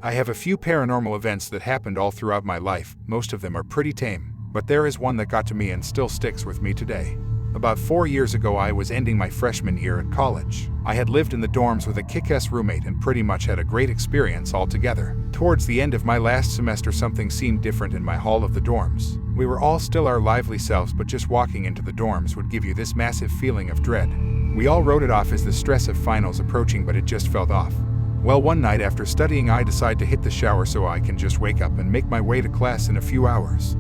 I have a few paranormal events that happened all throughout my life. Most of them are pretty tame, but there is one that got to me and still sticks with me today. About 4 years ago, I was ending my freshman year at college. I had lived in the dorms with a kick-ass roommate and pretty much had a great experience altogether. Towards the end of my last semester, something seemed different in my hall of the dorms. We were all still our lively selves, but just walking into the dorms would give you this massive feeling of dread. We all wrote it off as the stress of finals approaching, but it just felt off. Well, one night after studying, I decide to hit the shower so I can just wake up and make my way to class in a few hours.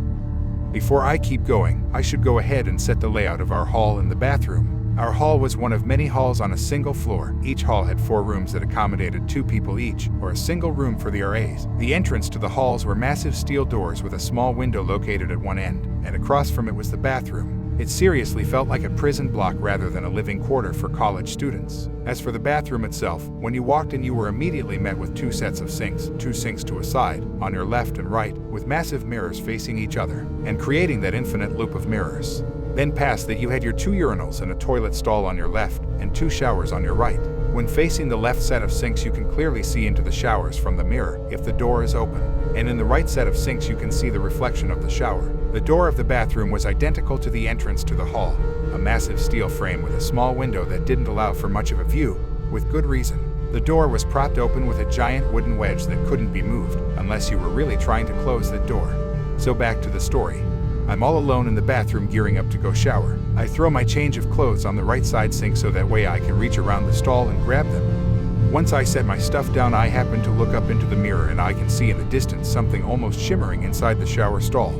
Before I keep going, I should go ahead and set the layout of our hall and the bathroom. Our hall was one of many halls on a single floor. Each hall had 4 rooms that accommodated 2 people each, or a single room for the RAs. The entrance to the halls were massive steel doors with a small window located at one end, and across from it was the bathroom. It seriously felt like a prison block rather than a living quarter for college students. As for the bathroom itself, when you walked in, you were immediately met with 2 sets of sinks, 2 sinks to a side, on your left and right, with massive mirrors facing each other, and creating that infinite loop of mirrors. Then past that, you had your 2 urinals and a toilet stall on your left, and 2 showers on your right. When facing the left set of sinks, you can clearly see into the showers from the mirror if the door is open, and in the right set of sinks you can see the reflection of the shower. The door of the bathroom was identical to the entrance to the hall, a massive steel frame with a small window that didn't allow for much of a view, with good reason. The door was propped open with a giant wooden wedge that couldn't be moved unless you were really trying to close the door. So back to the story. I'm all alone in the bathroom gearing up to go shower. I throw my change of clothes on the right side sink so that way I can reach around the stall and grab them. Once I set my stuff down, I happen to look up into the mirror and I can see in the distance something almost shimmering inside the shower stall.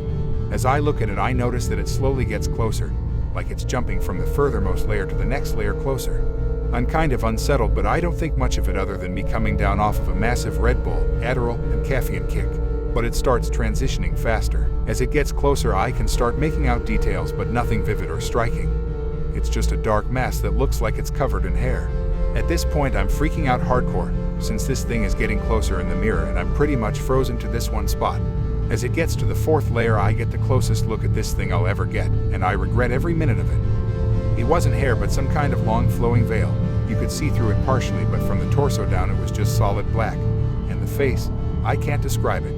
As I look at it, I notice that it slowly gets closer, like it's jumping from the furthermost layer to the next layer closer. I'm kind of unsettled, but I don't think much of it other than me coming down off of a massive Red Bull, Adderall, and caffeine kick. But it starts transitioning faster. As it gets closer, I can start making out details, but nothing vivid or striking. It's just a dark mass that looks like it's covered in hair. At this point, I'm freaking out hardcore, since this thing is getting closer in the mirror and I'm pretty much frozen to this one spot. As it gets to the 4th layer, I get the closest look at this thing I'll ever get, and I regret every minute of it. It wasn't hair, but some kind of long flowing veil. You could see through it partially, but from the torso down it was just solid black. And the face, I can't describe it.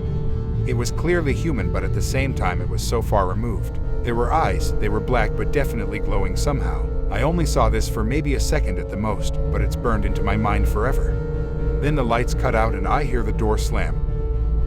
It was clearly human, but at the same time it was so far removed. There were eyes, they were black but definitely glowing somehow. I only saw this for maybe a second at the most, but it's burned into my mind forever. Then the lights cut out and I hear the door slam.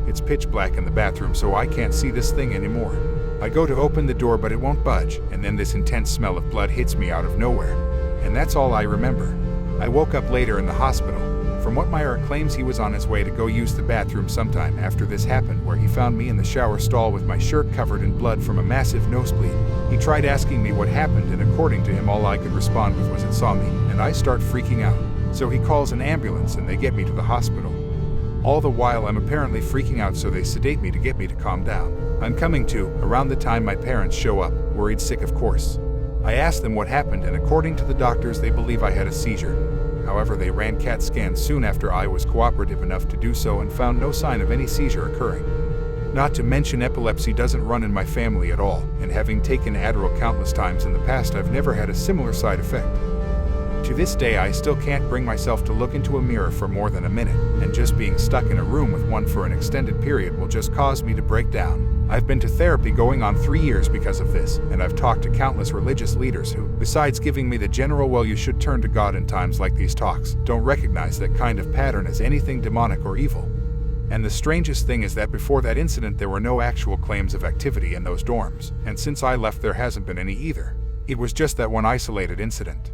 It's pitch black in the bathroom, so I can't see this thing anymore. I go to open the door, but it won't budge, and then this intense smell of blood hits me out of nowhere. And that's all I remember. I woke up later in the hospital. From what my RA claims, he was on his way to go use the bathroom sometime after this happened, where he found me in the shower stall with my shirt covered in blood from a massive nosebleed. He tried asking me what happened, and according to him, all I could respond with was it saw me, and I start freaking out. So he calls an ambulance and they get me to the hospital. All the while I'm apparently freaking out, so they sedate me to get me to calm down. I'm coming to around the time my parents show up, worried sick of course. I ask them what happened, and according to the doctors, they believe I had a seizure. However, they ran CAT scans soon after I was cooperative enough to do so and found no sign of any seizure occurring. Not to mention, epilepsy doesn't run in my family at all, and having taken Adderall countless times in the past, I've never had a similar side effect. To this day, I still can't bring myself to look into a mirror for more than a minute, and just being stuck in a room with one for an extended period will just cause me to break down. I've been to therapy going on 3 years because of this, and I've talked to countless religious leaders who, besides giving me the general "well, you should turn to God in times like these" talks, don't recognize that kind of pattern as anything demonic or evil. And the strangest thing is that before that incident there were no actual claims of activity in those dorms, and since I left there hasn't been any either. It was just that one isolated incident.